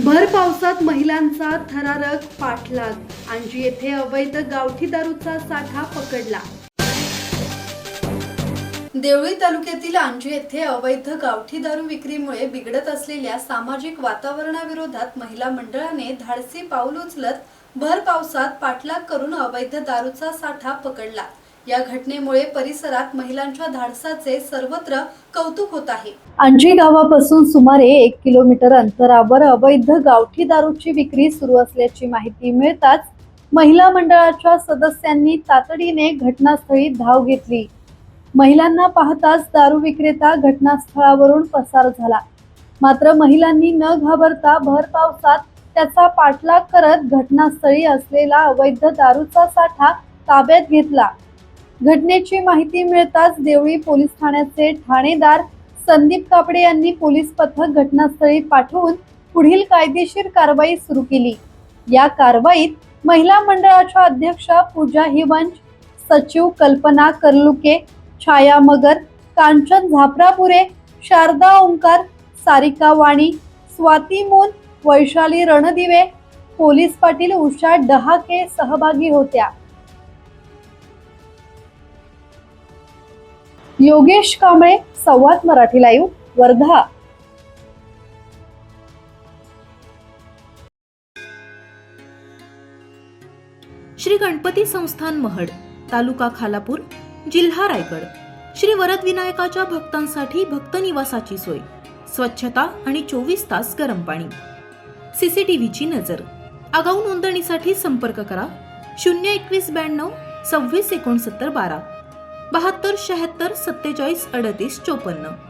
भर पावसात महिलांचा थरारक पाठलाग. अंजी येथे अवैध गावठी दारूचा साठा पकडला. देवळी तालुक्यातील अंजी येथे अवैध गावठी दारू विक्रीमुळे बिघडत असलेल्या सामाजिक वातावरणाविरोधात महिला मंडळाने धाडसी पाऊल उचलत भर पावसात पाठलाग करून अवैध दारूचा साठा पकडला. या घटनेमुळे परिसरात महिलांच्या धाडसाचे सर्वत्र कौतुक होत आहे. अंजी गावापासून सुमारे 1 किलोमीटर अंतरावर अवैध गावठी दारूची विक्री सुरू असल्याची माहिती मिळताच महिला मंडळाच्या सदस्यांनी तातडीने घटनास्थळी धाव घेतली. महिलांना पाहताच दारू विक्रेता घटनास्थळावरून पसार झाला. मात्र महिलांनी न घाबरता भर पावसात त्याचा पाठलाग करत घटनास्थळी असलेला अवैध दारूचा साठा ताब्यात घेतला. घटनेची माहिती मिळताच देवळी पोलीस ठाण्याचे ठाणेदार संदीप कापडे यांनी पोलीस पथक घटनास्थळी पाठवून पुढील कायदेशीर कारवाई सुरू केली. या कारवाईत महिला मंडळाच्या अध्यक्षा पूजा हिवंज, सचिव कल्पना कर्लुके, छाया मगर, कांचन झापरापुरे, शारदा ओंकार, सारिका वाणी, स्वाती मून, वैशाली रणदिवे, पोलीस पाटील उषा डहाके सहभागी होत्या. योगेश कांबळे, संवाद मराठी लाईव्ह, वर्धा. श्री गणपती संस्थान महड, तालुका खालापूर, जिल्हा रायगड. श्री वरद विनायकाच्या भक्तांसाठी भक्त निवासाची सोय, स्वच्छता आणि 24 तास गरम पाणी. सीसीटीव्हीची नजर. आगाऊ नोंदणीसाठी संपर्क करा 02192 26 69 12 72 76 47 38 54.